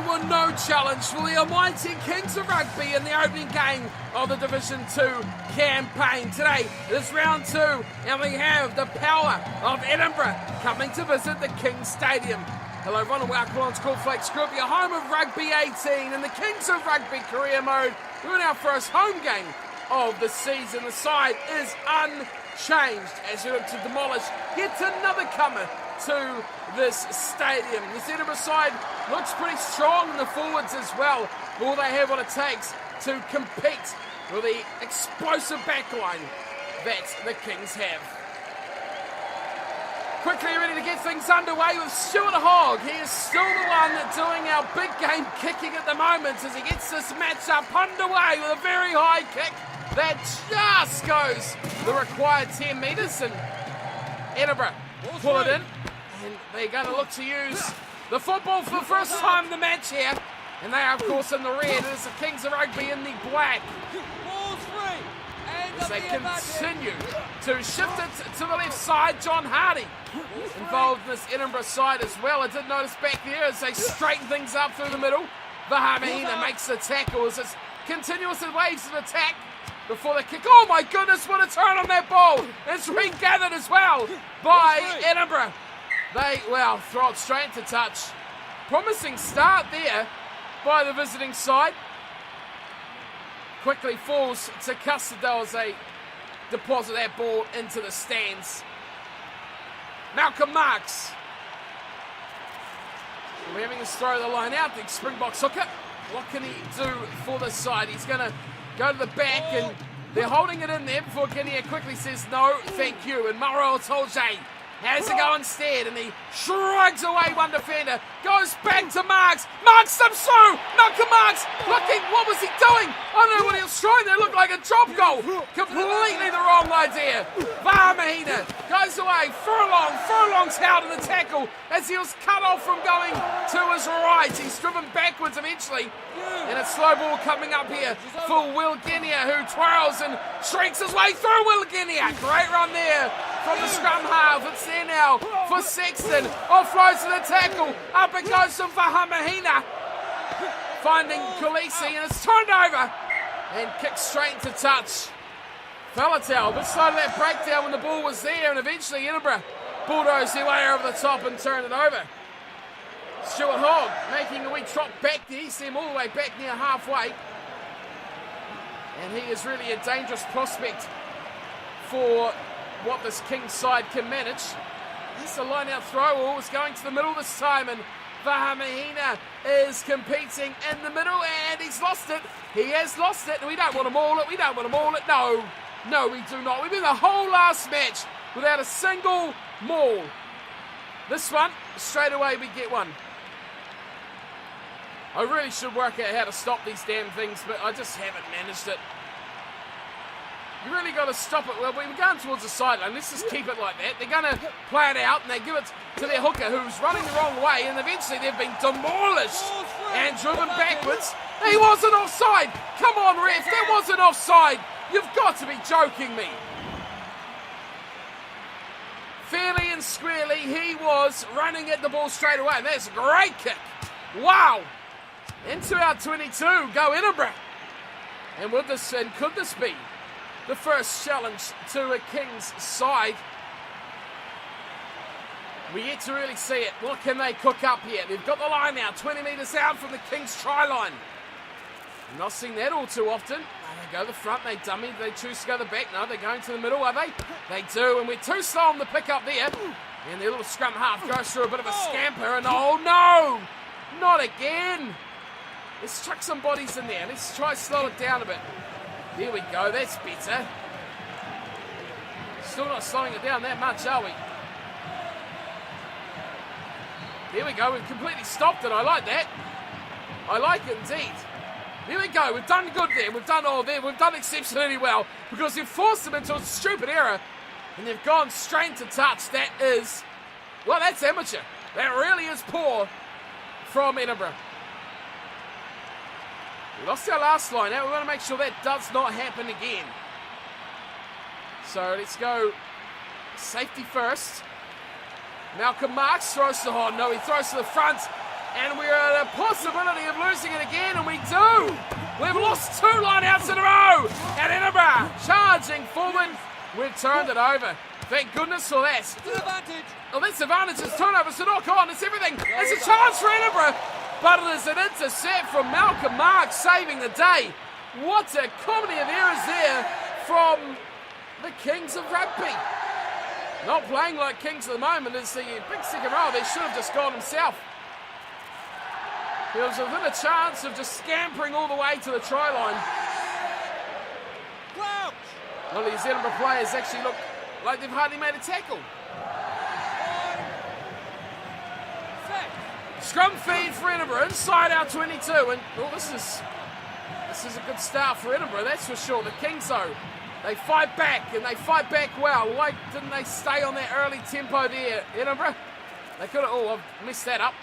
or no challenge for the almighty Kings of Rugby in the opening game of the Division 2 campaign. Today is round 2 and we have the power of Edinburgh coming to visit the Kings Stadium. Hello everyone and welcome on to Cornflakes Group, your home of Rugby 18 and the Kings of Rugby career mode. We're in our first home game of the season. The side is unchanged as we look to demolish yet another comer to this stadium. This Edinburgh side looks pretty strong in the forwards as well. Will they have what it takes to compete with the explosive backline that the Kings have? Quickly ready to get things underway with Stuart Hogg. He is still the one doing our big game kicking at the moment as he gets this matchup underway with a very high kick that just goes the required 10 metres, and Edinburgh pull it in. And they're going to look to use the football for the first time in the match here. And they are, of course, in the red. It is the Kings of Rugby in the black. Ball's free. As they continue to shift it to the left side. John Hardy involved in this Edinburgh side as well. I did notice back there as they straighten things up through the middle. Vahamahina makes the tackle as it's continuous waves of attack before the kick. Oh my goodness, what a turn on that ball. It's regathered as well by Edinburgh. They, well, throw it straight into touch. Promising start there by the visiting side. Quickly falls to Custodale as they deposit that ball into the stands. Malcolm Marks. We're having us throw the line out. The Springboks hooker. What can he do for this side? He's going to go to the back and they're holding it in there before Kinnear quickly says no, thank you. And Maro Tolje has to go instead, and he shrugs away one defender, goes back to Marks. Marks comes through. Malcolm Marks looking, what was he doing? I don't know what he was trying there. It looked like a drop goal. Completely the wrong idea. Vahamahina goes away. Furlong's out in the tackle as he was cut off from going to his right. He's driven backwards eventually. And a slow ball coming up here for Will Kinnear, who twirls and shrieks his way through. Will Kinnear, great run there from the scrum half. It's there now for Sexton. Offloads to the tackle. Up it goes from Vahamahina. Finding Khaleesi, and it's turned over and kicked straight into touch. Faletau, but slow to that breakdown when the ball was there, and eventually Edinburgh bulldozed their way over the top and turned it over. Stuart Hogg making a wee trot back there. You see him all the way back near halfway. And he is really a dangerous prospect for what this Kings side can manage. This is a line-out throw. It's going to the middle this time, and Vahamahina is competing in the middle, and he's lost it. He has lost it, and we don't want to maul it. We don't want to maul it. No, we do not. We've been the whole last match without a single maul. This one, straight away we get one. I really should work out how to stop these damn things, but I just haven't managed it. You really got to stop it. Well, we're going towards the sideline. Let's just keep it like that. They're going to play it out, and they give it to their hooker, who's running the wrong way, and eventually they've been demolished and driven backwards. He wasn't offside. Come on, ref. That wasn't offside. You've got to be joking me. Fairly and squarely, he was running at the ball straight away. That's a great kick. Wow. Into our 22. Go Edinburgh. And could this be the first challenge to a Kings side? We yet to really see it. What can they cook up here? They've got the line now, 20 metres out from the Kings try line. Not seeing that all too often. They go to the front, they dummy, they choose to go to the back. No, they're going to the middle, are they? They do, and we're too slow on the pick up there. And their little scrum half goes through a bit of a scamper, and oh no! Not again! Let's chuck some bodies in there. Let's try to slow it down a bit. There we go, that's better. Still not slowing it down that much, are we? There we go, we've completely stopped it. I like that. I like it indeed. There we go, we've done good there. We've done exceptionally well because we've forced them into a stupid error and they've gone straight to touch. That is, well, that's amateur. That really is poor from Edinburgh. We lost our last line out. We want to make sure that does not happen again. So let's go safety first. Malcolm Marks throws to, oh no, he throws to the front. And we're at a possibility of losing it again, and we do. We've lost 2 line-outs in a row. And Edinburgh charging forward. We've turned it over. Thank goodness for that. Well, this advantage is turnovers to knock on. It's everything. It's a chance for Edinburgh. But it is an intercept from Malcolm Marks saving the day. What a comedy of errors there from the Kings of Rugby. Not playing like Kings at the moment. It's the big second row. They should have just gone himself. He was within a chance of just scampering all the way to the try line. Well, these Edinburgh players actually look like they've hardly made a tackle. Scrum feed for Edinburgh inside our 22, and well, this is a good start for Edinburgh, that's for sure. The Kings, though, they fight back, and they fight back well. Why didn't they stay on that early tempo there, Edinburgh? They could have. Oh, I've messed that up.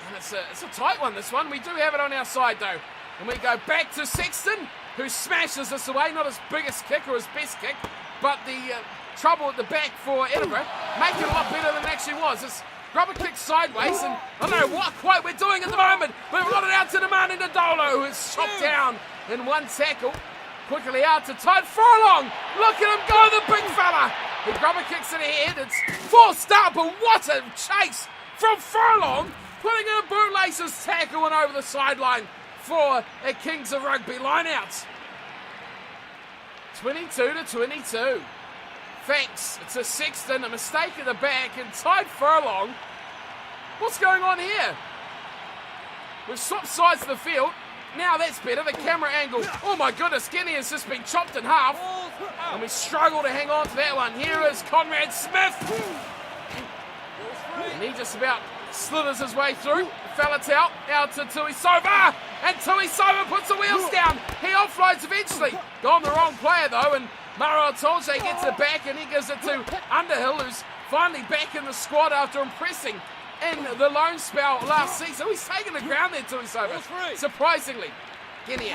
And it's a tight one, this one. We do have it on our side, though. And we go back to Sexton, who smashes this away. Not his biggest kick or his best kick, but the trouble at the back for Edinburgh make it a lot better than it actually was. It's rubber kick sideways, and I don't know what quite we're doing at the moment. We've got it out to Nemani Nadolo, who is chopped down in one tackle. Quickly out to Todd Furlong. Look at him go, the big fella. He rubber kicks it ahead. It's forced up, but what a chase from Furlong. Putting in a bootlaces tackle and over the sideline for a Kings of Rugby line-out. 22-22. Thanks to Sexton, a mistake at the back, and Tide Furlong. What's going on here? We've swapped sides of the field. Now that's better, the camera angle. Oh my goodness, Guinea has just been chopped in half. And we struggle to hang on to that one. Here is Conrad Smith. And he just about slithers his way through. Faletau out to Tuisova. And Tuisova puts the wheels down. He offloads eventually. Gone the wrong player though, and Maro Tolje gets it back, and he gives it to Underhill, who's finally back in the squad after impressing in the loan spell last season. He's taken the ground there, Tuisova. Surprisingly. Guinea.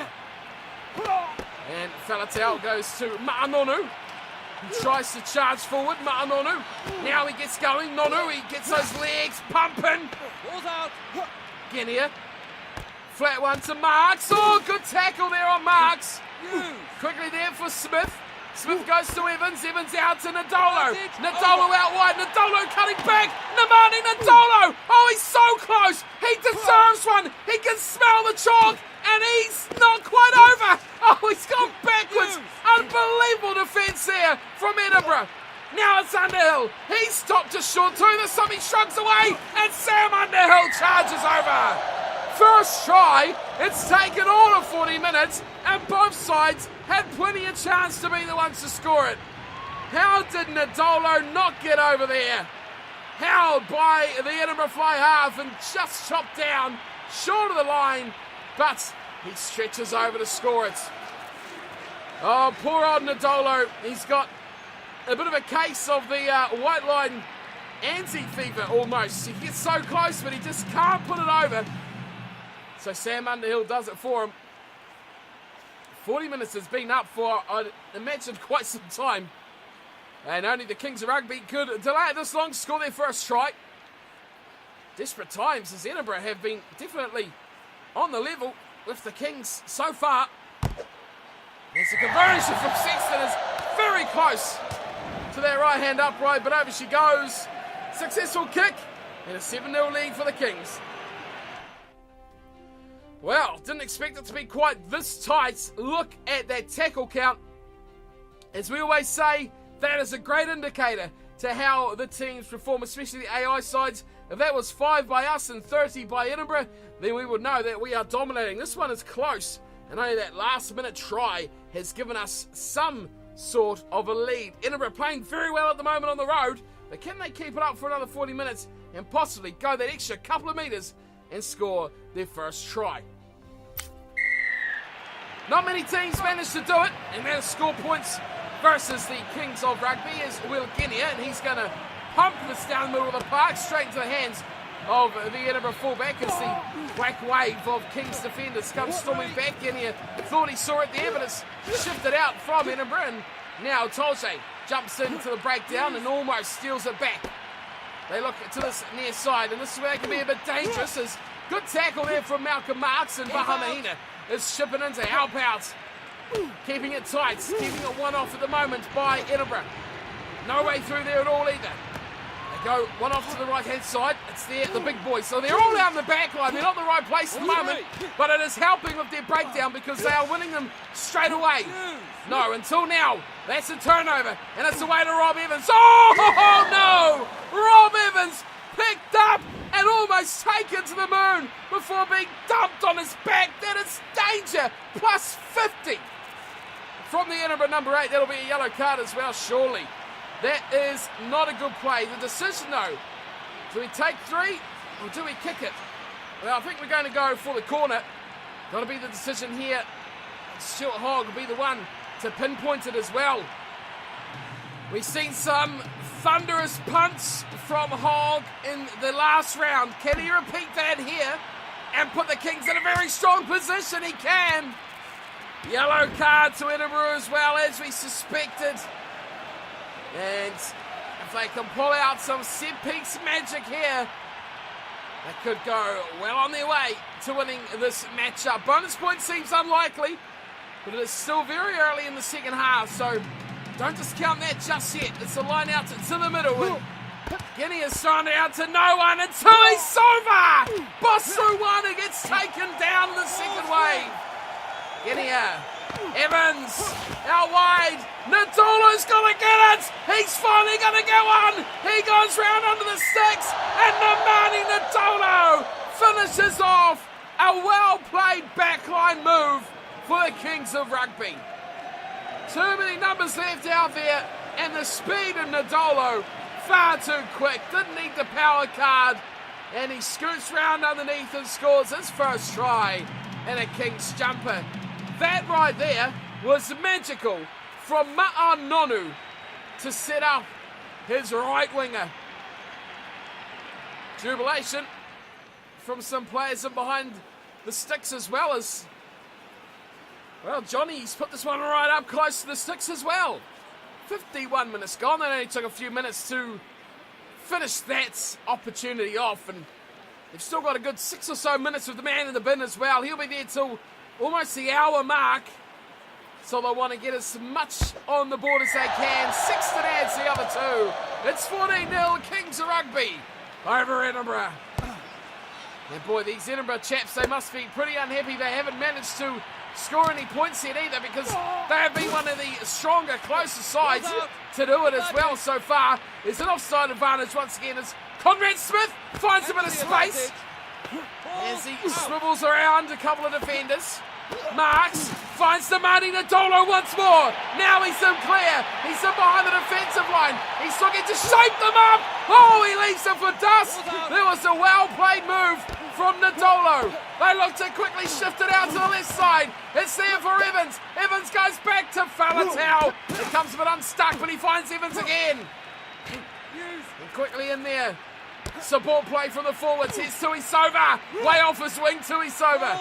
And Faletau goes to Ma'anonu. He tries to charge forward, Ma'anonu. Now he gets going, Nonu, he gets those legs pumping. Guinea. Flat one to Marks. Oh, good tackle there on Marks. Quickly there for Smith. Smith goes to Evans. Evans out to Nadolo. Nadolo out wide. Nadolo cutting back. Nemani Nadolo. Oh, he's so close. He deserves one. He can smell the chalk. And he's not quite over. Oh, he's gone backwards. Unbelievable defence there from Edinburgh. Now it's Underhill. He's stopped just short too. The Summy shrugs away. And Sam Underhill charges over. First try. It's taken all of 40 minutes. And both sides had plenty of chance to be the ones to score it. How did Nadolo not get over there? Held by the Edinburgh fly half and just chopped down short of the line. But he stretches over to score it. Oh, poor old Nadolo. He's got a bit of a case of the white line anti-fever almost. He gets so close, but he just can't put it over. So Sam Underhill does it for him. 40 minutes has been up for, I'd imagine, quite some time. And only the Kings of Rugby could delay it this long to score their first try. Desperate times as Edinburgh have been definitely on the level with the Kings so far. There's a conversion from Sexton, is very close to that right hand upright, but over she goes. Successful kick and a 7-0 lead for the Kings. Well, didn't expect it to be quite this tight. Look at that tackle count. As we always say, that is a great indicator to how the teams perform, especially the AI sides. If that was 5 by us and 30 by Edinburgh, then we would know that we are dominating. This one is close, and only that last-minute try has given us some sort of a lead. Edinburgh playing very well at the moment on the road, but can they keep it up for another 40 minutes and possibly go that extra couple of metres and score their first try? Not many teams managed to do it, and that'll score points versus the Kings of Rugby is Will Guinea, and he's going to pump this down the middle of the park straight into the hands of the Edinburgh fullback as the black wave of Kings defenders comes storming back. Guinea thought he saw it there, but it's shifted out from Edinburgh, and now Tolje jumps into the breakdown and almost steals it back. They look to this near side, and this is where they can be a bit dangerous as Good tackle there from Malcolm Marks, and Bahamahina is chipping in to help out. Keeping it tight, keeping it one off at the moment by Edinburgh. No way through there at all either. They go one off to the right-hand side. It's there, the big boys. So they're all down the back line. They're not in the right place at the moment, but it is helping with their breakdown because they are winning them straight away. No, until now, that's a turnover, and it's away to Rob Evans. Oh, no! Rob Evans picked up and almost taken to the moon before being dumped on his back. That is danger, plus 50. From the Edinburgh number 8, that'll be a yellow card as well, surely. That is not a good play. The decision, though, do we take 3 or do we kick it? Well, I think we're going to go for the corner. Got to be the decision here. Stuart Hogg will be the one to pinpoint it as well. We've seen some thunderous punts from Hogg in the last round. Can he repeat that here and put the Kings in a very strong position? He can. Yellow card to Edinburgh as well, as we suspected. And if they can pull out some set-piece magic here, they could go well on their way to winning this matchup. Bonus point seems unlikely, but it is still very early in the second half, so don't discount that just yet. It's a line out to the middle, and Guinea is thrown out to no one, and Tuisova! Bosuwana gets taken down in the second wave. Guinea, Evans, out wide, Nadolo's gonna get it! He's finally gonna get one! He goes round under the sticks, and Nemani Nadolo finishes off a well-played backline move for the Kings of Rugby. Too many numbers left out there, and the speed of Nadolo far too quick. Didn't need the power card, and he scoots round underneath and scores his first try in a Kings jumper. That right there was magical from Ma'anonu to set up his right winger. Jubilation from some players in behind the sticks as well as, well, Johnny's put this one right up close to the sticks as well. 51 minutes gone. It only took a few minutes to finish that opportunity off, and they've still got a good 6 or so minutes with the man in the bin as well. He'll be there till almost the hour mark, so they want to get as much on the board as they can. Sexton adds the other 2. It's 14-0 Kings of Rugby over Edinburgh. And boy, these Edinburgh chaps, they must be pretty unhappy they haven't managed to score any points yet either, because they have been one of the stronger, closer sides to do it as well so far. There's an offside advantage once again as Conrad Smith finds a bit of space as he swivels around a couple of defenders. Marks finds Nemani Nadolo once more. Now he's in clear. He's in behind the defensive line. He's looking to shape them up. Oh, he leaves them for dust. There was a well-played move from Nadolo. They look to quickly shift it out to the left side. It's there for Evans. Evans goes back to Falatau. It comes a bit unstuck, but he finds Evans again. And quickly in there. Support play from the forwards. Here's Tuisova. Way off his wing, Tuisova.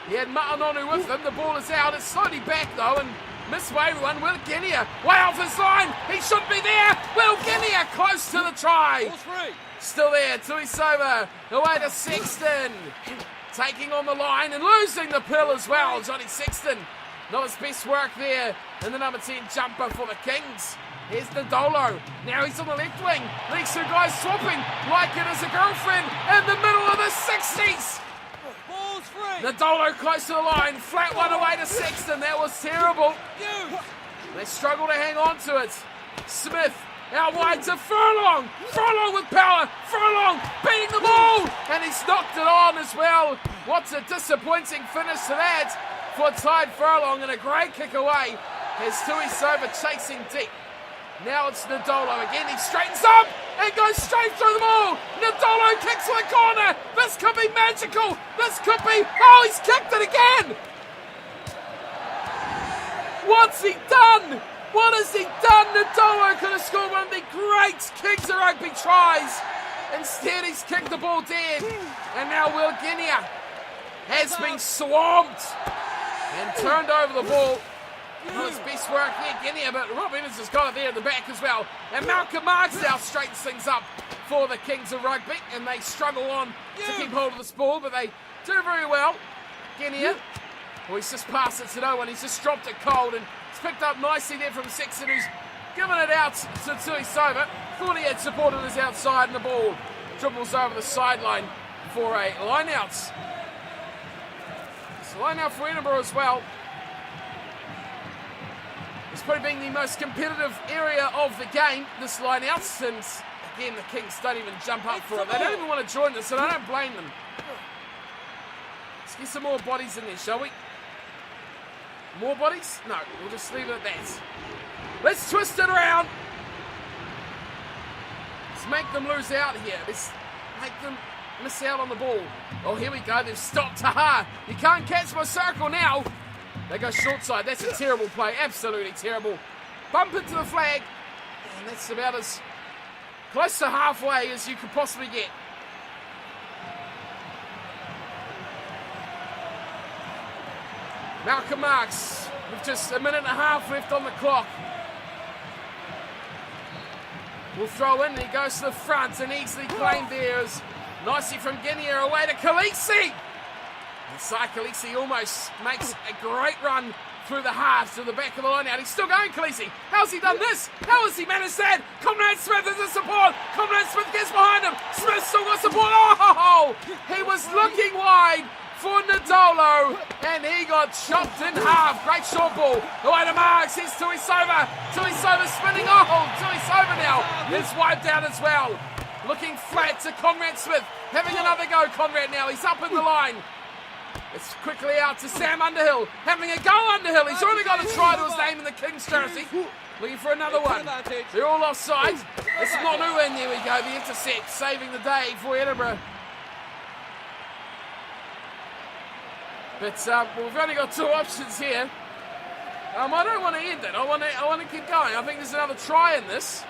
He had Ma'anonu with him. The ball is out. It's slowly back though, and misway one. Will Guinea way off his line. He should be there. Will Guinea close to the try. Still there. Tuisova away to Sexton. Taking on the line and losing the pill as well. Johnny Sexton. Not his best work there in the number 10 jumper for the Kings. Here's Nadolo. Now he's on the left wing. These two guys swapping like it is a girlfriend in the middle of the 60s. Nadolo close to the line. Flat one away to Sexton. That was terrible. They struggle to hang on to it. Smith out wide to Furlong. Furlong with power. Furlong beating the ball. And he's knocked it on as well. What's a disappointing finish to that for Tide Furlong, and a great kick away as Tuisova chasing deep. Now it's Nadolo again. He straightens up and goes straight through the ball. Nadolo kicks to the corner. This could be magical. This could be... Oh, he's kicked it again. What's he done? What has he done? Nadolo could have scored one of the great Kings of Rugby tries. Instead, he's kicked the ball dead. And now Will Guinea has been swamped and turned over the ball. Not his best work there, Guinea, but Rob Evans has got it there at the back as well. And Malcolm Marks now straightens things up for the Kings of Rugby, and they struggle on to keep hold of this ball, but they do very well. Genia, well, he's just passed it to no one. He's just dropped it cold, and it's picked up nicely there from Sexton, who's given it out to Tuisova. Thought he had support on his outside, and the ball dribbles over the sideline for a line-out. It's a line-out for Edinburgh as well. It's probably been the most competitive area of the game, this line-out, and again, the Kings don't even jump up for it. They don't even want to join this, and I don't blame them. Let's get some more bodies in there, shall we? More bodies? No, we'll just leave it at that. Let's twist it around. Let's make them lose out here. Let's make them miss out on the ball. Oh, here we go. They've stopped. Haha. You can't catch my circle now. They go short side. That's a terrible play. Absolutely terrible. Bump into the flag. And that's about as close to halfway as you could possibly get. Malcolm Marks with just a minute and a half left on the clock. Will throw in, and he goes to the front and easily claimed there as nicely from Guinea away to Khaleesi. And Khaleesi almost makes a great run through the halves to the back of the line out. He's still going, Khaleesi. How's he done this? How has he managed that? Conrad Smith is a support. Conrad Smith gets behind him. Smith still got support. Oh, he was looking wide for Nadolo, and he got chopped in half. Great short ball. Away to Marks. Here's Tuisova. Tuisova spinning. Oh, Tuisova now is wiped out as well. Looking flat to Conrad Smith. Having another go, Conrad now. He's up in the line. It's quickly out to Sam Underhill. Having a go, Underhill. He's already got a try to his name in the Kings jersey. Looking for another one. They're all offside. It's Nonu, and there we go. The intercept saving the day for Edinburgh. But we've only got two options here. I don't want to end it. I want to keep going. I think there's another try in this.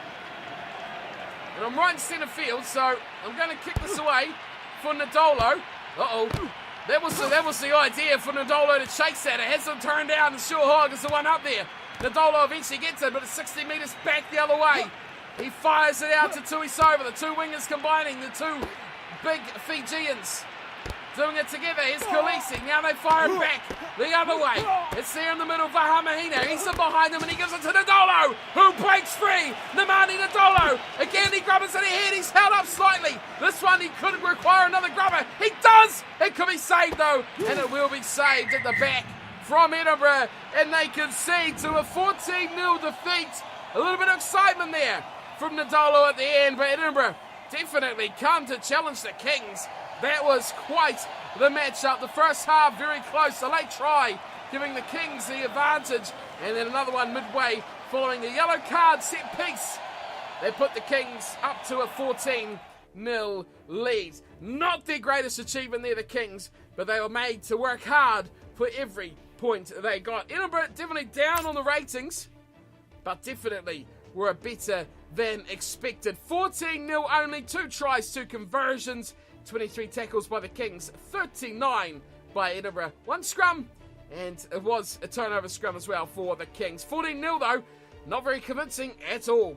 And I'm right in centre field, so I'm going to kick this away for Nadolo. Uh-oh. That was the idea for Nadolo to chase that. It hasn't turned down, and Sure Hog is the one up there. Nadolo eventually gets it, but it's 60 metres back the other way. He fires it out to Tuisova. The two wingers combining, the two big Fijians doing it together. Here's Khaleesi. Now they fire it back the other way. It's there in the middle for Hamahina. He's in behind him, and he gives it to Nadolo, who breaks free. Nemani Nadolo. Again, he grabs it ahead. He's held up slightly. This one, he could require another grubber. He does. It could be saved, though, and it will be saved at the back from Edinburgh, and they concede to a 14-0 defeat. A little bit of excitement there from Nadolo at the end, but Edinburgh definitely come to challenge the Kings. That was quite the matchup. The first half very close. A late try giving the Kings the advantage. And then another one midway following the yellow card set piece. They put the Kings up to a 14-0 lead. Not their greatest achievement there, the Kings, but they were made to work hard for every point they got. Edinburgh definitely down on the ratings, but definitely were better than expected. 14-0 only, 2 tries, 2 conversions. 23 tackles by the Kings, 39 by Edinburgh. 1 scrum, and it was a turnover scrum as well for the Kings. 14-0 though, not very convincing at all.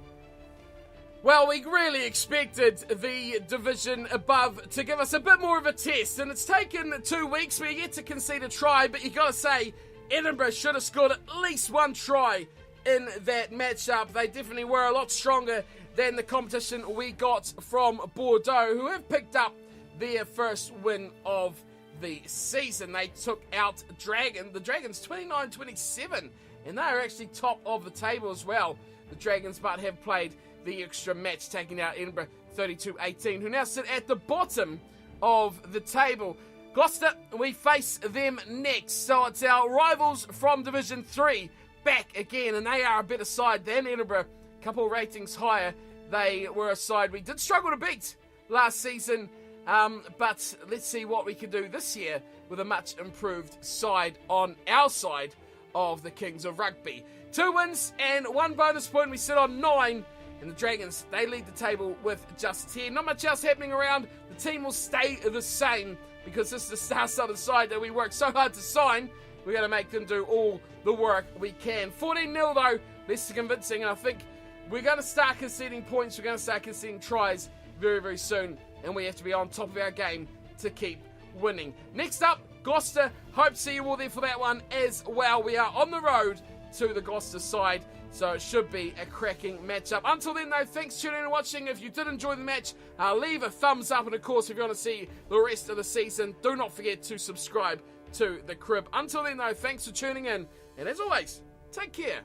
Well, we really expected the division above to give us a bit more of a test, and it's taken 2 weeks. We're yet to concede a try, but you got to say, Edinburgh should have scored at least 1 try in that matchup. They definitely were a lot stronger than the competition we got from Bordeaux, who have picked up their first win of the season. They took out the Dragons 29-27, and they are actually top of the table as well. The Dragons, but have played the extra match, taking out Edinburgh 32-18, who now sit at the bottom of the table. Gloucester, we face them next, so it's our rivals from Division 3 back again, and they are a better side than Edinburgh. A couple ratings higher. They were a side we did struggle to beat last season, but let's see what we can do this year with a much improved side on our side of the Kings of Rugby. 2 wins and 1 bonus point. We sit on 9, and the Dragons, they lead the table with just 10. Not much else happening around. The team will stay the same because this is the Star Southern side that we worked so hard to sign. We're going to make them do all the work we can. 14-0 though, less convincing, and I think we're going to start conceding points. We're going to start conceding tries very, very soon, and we have to be on top of our game to keep winning. Next up, Gloucester. Hope to see you all there for that one as well. We are on the road to the Gloucester side, so it should be a cracking matchup. Until then, though, thanks for tuning in and watching. If you did enjoy the match, leave a thumbs up, and of course, if you want to see the rest of the season, do not forget to subscribe to the crib. Until then, though, thanks for tuning in, and as always, take care.